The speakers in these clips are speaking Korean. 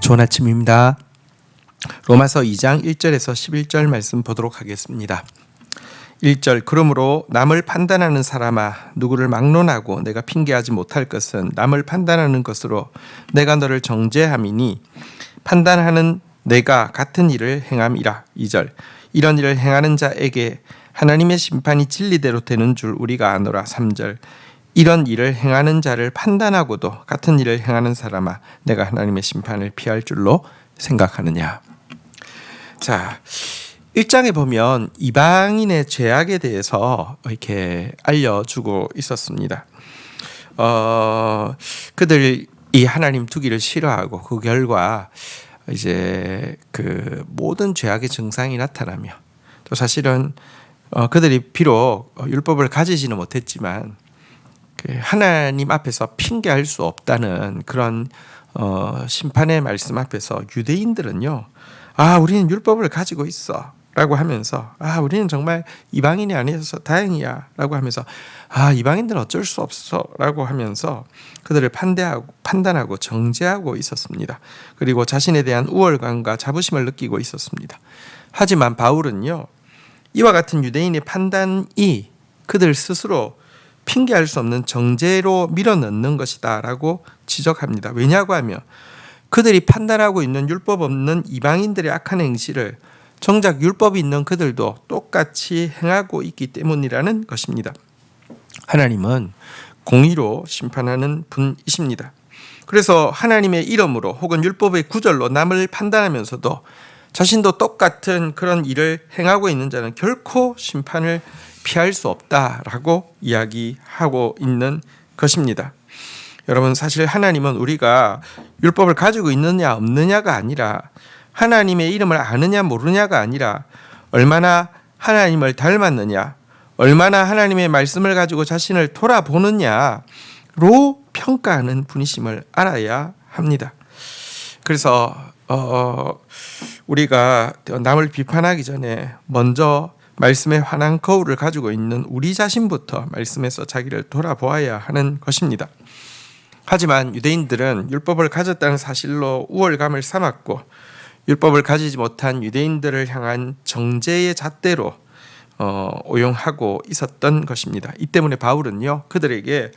좋은 아침입니다. 로마서 2장 1절에서 11절 말씀 보도록 하겠습니다. 1절 그러므로 남을 판단하는 사람아 누구를 막론하고 내가 핑계하지 못할 것은 남을 판단하는 것으로 내가 너를 정죄함이니 판단하는 내가 같은 일을 행함이라. 2절 이런 일을 행하는 자에게 하나님의 심판이 진리대로 되는 줄 우리가 아노라. 3절 이런 일을 행하는 자를 판단하고도 같은 일을 행하는 사람아 내가 하나님의 심판을 피할 줄로 생각하느냐. 자, 1장에 보면 이방인의 죄악에 대해서 이렇게 알려주고 있었습니다. 그들이 하나님 두기를 싫어하고 그 결과 이제 그 모든 죄악의 증상이 나타나며 또 사실은 그들이 비록 율법을 가지지는 못했지만 하나님 앞에서 핑계할 수 없다는 그런 심판의 말씀 앞에서 유대인들은요, 우리는 율법을 가지고 있어 라고 하면서 우리는 정말 이방인이 아니어서 다행이야 라고 하면서 이방인들은 어쩔 수 없어 라고 하면서 그들을 판단하고 정죄하고 있었습니다. 그리고 자신에 대한 우월감과 자부심을 느끼고 있었습니다. 하지만 바울은요, 이와 같은 유대인의 판단이 그들 스스로 핑계할 수 없는 정죄로 밀어넣는 것이다 라고 지적합니다. 왜냐고 하면 그들이 판단하고 있는 율법 없는 이방인들의 악한 행실을 정작 율법이 있는 그들도 똑같이 행하고 있기 때문이라는 것입니다. 하나님은 공의로 심판하는 분이십니다. 그래서 하나님의 이름으로 혹은 율법의 구절로 남을 판단하면서도 자신도 똑같은 그런 일을 행하고 있는 자는 결코 심판을 피할 수 없다라고 이야기하고 있는 것입니다. 여러분, 사실 하나님은 우리가 율법을 가지고 있느냐 없느냐가 아니라 하나님의 이름을 아느냐 모르냐가 아니라 얼마나 하나님을 닮았느냐, 얼마나 하나님의 말씀을 가지고 자신을 돌아보느냐로 평가하는 분이심을 알아야 합니다. 그래서 우리가 남을 비판하기 전에 먼저 말씀의 환한 거울을 가지고 있는 우리 자신부터 말씀에서 자기를 돌아보아야 하는 것입니다. 하지만 유대인들은 율법을 가졌다는 사실로 우월감을 삼았고 율법을 가지지 못한 유대인들을 향한 정죄의 잣대로 오용하고 있었던 것입니다. 이 때문에 바울은요, 그들에게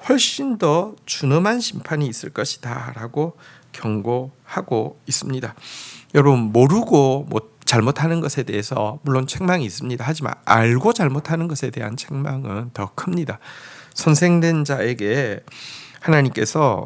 훨씬 더 준엄한 심판이 있을 것이다 라고 경고하고 있습니다. 여러분, 모르고 잘못하는 것에 대해서 물론 책망이 있습니다. 하지만 알고 잘못하는 것에 대한 책망은 더 큽니다. 선생된 자에게 하나님께서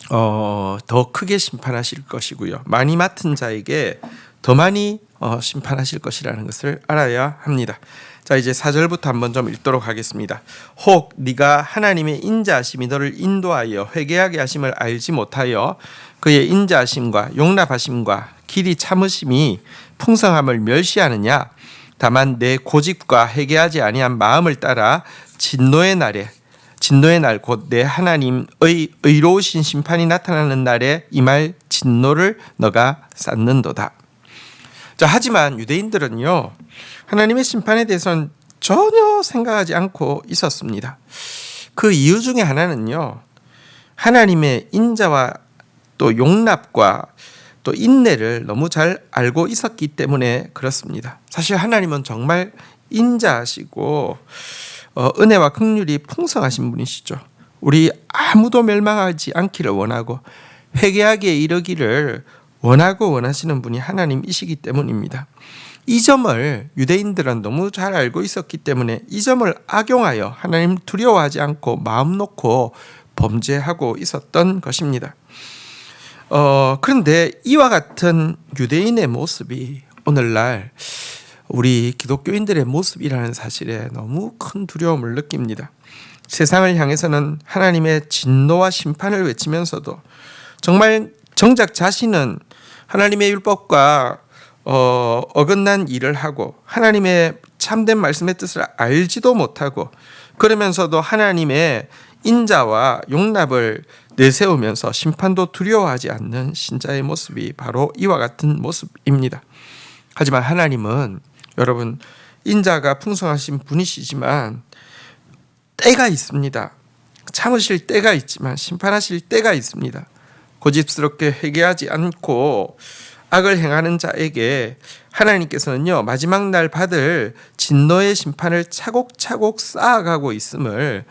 더 크게 심판하실 것이고요, 많이 맡은 자에게 더 많이 심판하실 것이라는 것을 알아야 합니다. 자, 이제 4절부터 한번 좀 읽도록 하겠습니다. 혹 네가 하나님의 인자하심이 너를 인도하여 회개하게 하심을 알지 못하여 그의 인자하심과 용납하심과 길이 참으심이 풍성함을 멸시하느냐. 다만 내 고집과 회개하지 아니한 마음을 따라 진노의 날 곧 내 하나님의 의로우신 심판이 나타나는 날에 임할 진노를 너가 쌓는도다. 자, 하지만 유대인들은요, 하나님의 심판에 대해서는 전혀 생각하지 않고 있었습니다. 그 이유 중에 하나는요, 하나님의 인자와 또 용납과 또 인내를 너무 잘 알고 있었기 때문에 그렇습니다. 사실 하나님은 정말 인자하시고 은혜와 긍휼이 풍성하신 분이시죠. 우리 아무도 멸망하지 않기를 원하고 회개하기에 이르기를 원하시는 분이 하나님이시기 때문입니다. 이 점을 유대인들은 너무 잘 알고 있었기 때문에 이 점을 악용하여 하나님 두려워하지 않고 마음 놓고 범죄하고 있었던 것입니다. 그런데 이와 같은 유대인의 모습이 오늘날 우리 기독교인들의 모습이라는 사실에 너무 큰 두려움을 느낍니다. 세상을 향해서는 하나님의 진노와 심판을 외치면서도 정작 자신은 하나님의 율법과 어긋난 일을 하고 하나님의 참된 말씀의 뜻을 알지도 못하고 그러면서도 하나님의 인자와 용납을 내세우면서 심판도 두려워하지 않는 신자의 모습이 바로 이와 같은 모습입니다. 하지만 하나님은 여러분, 인자가 풍성하신 분이시지만 때가 있습니다. 참으실 때가 있지만 심판하실 때가 있습니다. 고집스럽게 회개하지 않고 악을 행하는 자에게 하나님께서는요, 마지막 날 받을 진노의 심판을 차곡차곡 쌓아가고 있음을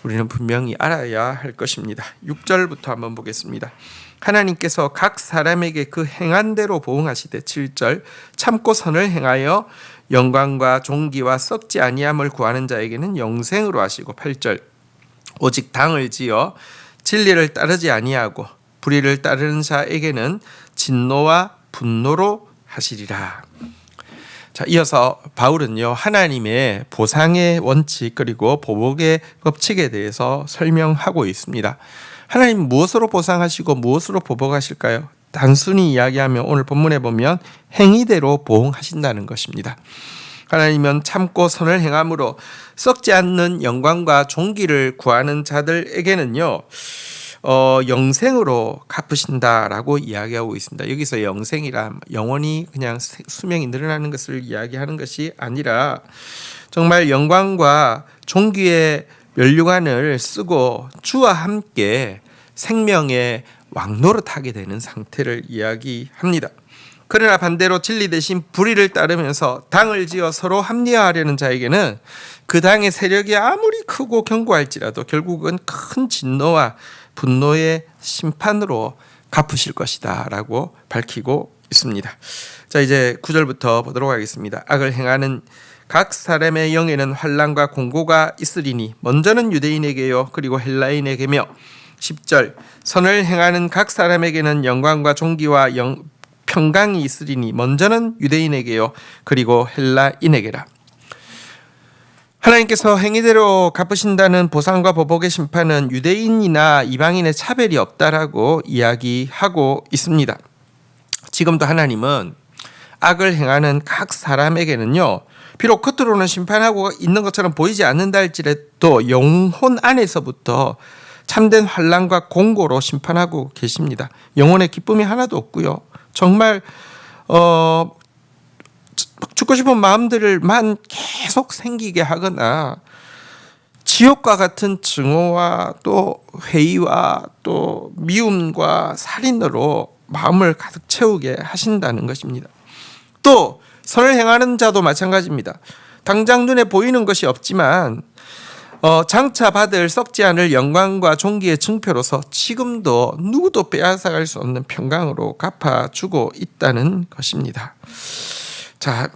우리는 분명히 알아야 할 것입니다. 6절부터 한번 보겠습니다. 하나님께서 각 사람에게 그 행한 대로 보응하시되 7절 참고 선을 행하여 영광과 존귀와 썩지 아니함을 구하는 자에게는 영생으로 하시고 8절 오직 당을 지어 진리를 따르지 아니하고 불의를 따르는 자에게는 진노와 분노로 하시리라. 자, 이어서 바울은요, 하나님의 보상의 원칙 그리고 보복의 법칙에 대해서 설명하고 있습니다. 하나님 무엇으로 보상하시고 무엇으로 보복하실까요? 단순히 이야기하면 오늘 본문에 보면 행위대로 보응하신다는 것입니다. 하나님은 참고 선을 행함으로 썩지 않는 영광과 존귀를 구하는 자들에게는요, 영생으로 갚으신다라고 이야기하고 있습니다. 여기서 영생이란 영원히 그냥 수명이 늘어나는 것을 이야기하는 것이 아니라 정말 영광과 존귀의 면류관을 쓰고 주와 함께 생명의 왕노릇하게 되는 상태를 이야기합니다. 그러나 반대로 진리 대신 불의를 따르면서 당을 지어 서로 합리화하려는 자에게는 그 당의 세력이 아무리 크고 견고할지라도 결국은 큰 진노와 분노의 심판으로 갚으실 것이다 라고 밝히고 있습니다. 자, 이제 9절부터 보도록 하겠습니다. 악을 행하는 각 사람의 영에는 환난과 공고가 있으리니 먼저는 유대인에게요 그리고 헬라인에게며 10절 선을 행하는 각 사람에게는 영광과 존귀와 평강이 있으리니 먼저는 유대인에게요 그리고 헬라인에게라. 하나님께서 행위대로 갚으신다는 보상과 보복의 심판은 유대인이나 이방인의 차별이 없다라고 이야기하고 있습니다. 지금도 하나님은 악을 행하는 각 사람에게는요, 비록 겉으로는 심판하고 있는 것처럼 보이지 않는다 할지라도 영혼 안에서부터 참된 환난과 공고로 심판하고 계십니다. 영혼의 기쁨이 하나도 없고요. 정말 죽고 싶은 마음들만 계속 생기게 하거나 지옥과 같은 증오와 또 회의와 또 미움과 살인으로 마음을 가득 채우게 하신다는 것입니다. 또 선을 행하는 자도 마찬가지입니다. 당장 눈에 보이는 것이 없지만 장차 받을 썩지 않을 영광과 존귀의 증표로서 지금도 누구도 빼앗아갈 수 없는 평강으로 갚아주고 있다는 것입니다. 자,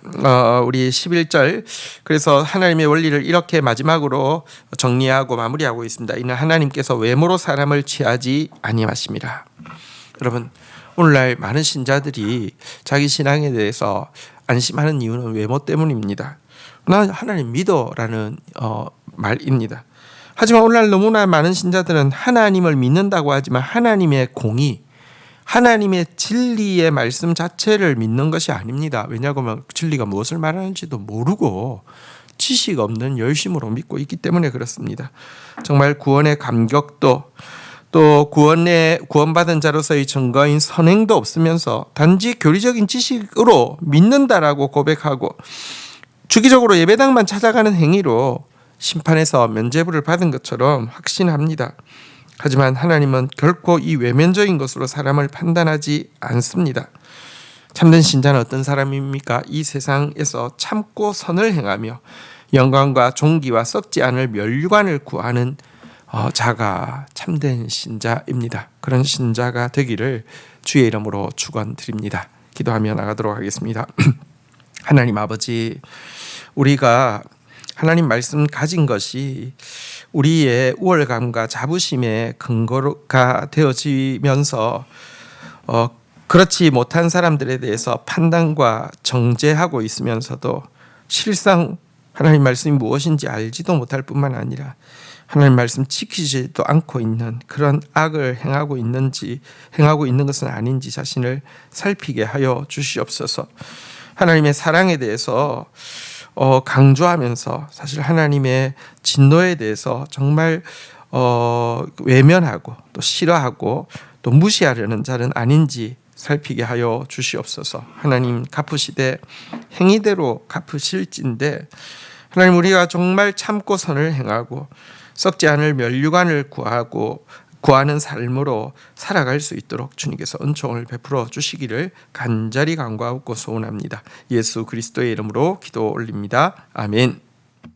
우리 11절 그래서 하나님의 원리를 이렇게 마지막으로 정리하고 마무리하고 있습니다. 이는 하나님께서 외모로 사람을 취하지 아니하심이라. 여러분, 오늘날 많은 신자들이 자기 신앙에 대해서 안심하는 이유는 외모 때문입니다. 나 하나님 믿어라는 말입니다. 하지만 오늘날 너무나 많은 신자들은 하나님을 믿는다고 하지만 하나님의 공의, 하나님의 진리의 말씀 자체를 믿는 것이 아닙니다. 왜냐하면 진리가 무엇을 말하는지도 모르고 지식 없는 열심으로 믿고 있기 때문에 그렇습니다. 정말 구원의 감격도 또 구원받은 자로서의 증거인 선행도 없으면서 단지 교리적인 지식으로 믿는다라고 고백하고 주기적으로 예배당만 찾아가는 행위로 심판에서 면죄부를 받은 것처럼 확신합니다. 하지만 하나님은 결코 이 외면적인 것으로 사람을 판단하지 않습니다. 참된 신자는 어떤 사람입니까? 이 세상에서 참고 선을 행하며 영광과 존귀와 썩지 않을 면류관을 구하는 자가 참된 신자입니다. 그런 신자가 되기를 주의 이름으로 축원드립니다. 기도하며 나가도록 하겠습니다. 하나님 아버지, 우리가 하나님 말씀 가진 것이 우리의 우월감과 자부심의 근거가 되어지면서 그렇지 못한 사람들에 대해서 판단과 정죄하고 있으면서도 실상 하나님 말씀이 무엇인지 알지도 못할 뿐만 아니라 하나님 말씀 지키지도 않고 있는 그런 악을 행하고 있는 것은 아닌지 자신을 살피게 하여 주시옵소서. 하나님의 사랑에 대해서 강조하면서 사실 하나님의 진노에 대해서 정말 외면하고 또 싫어하고 또 무시하려는 자는 아닌지 살피게 하여 주시옵소서. 하나님 갚으시되 행위대로 갚으실진데 하나님 우리가 정말 참고 선을 행하고 썩지 않을 면류관을 구하는 삶으로 살아갈 수 있도록 주님께서 은총을 베풀어 주시기를 간절히 간구하고 소원합니다. 예수 그리스도의 이름으로 기도 올립니다. 아멘.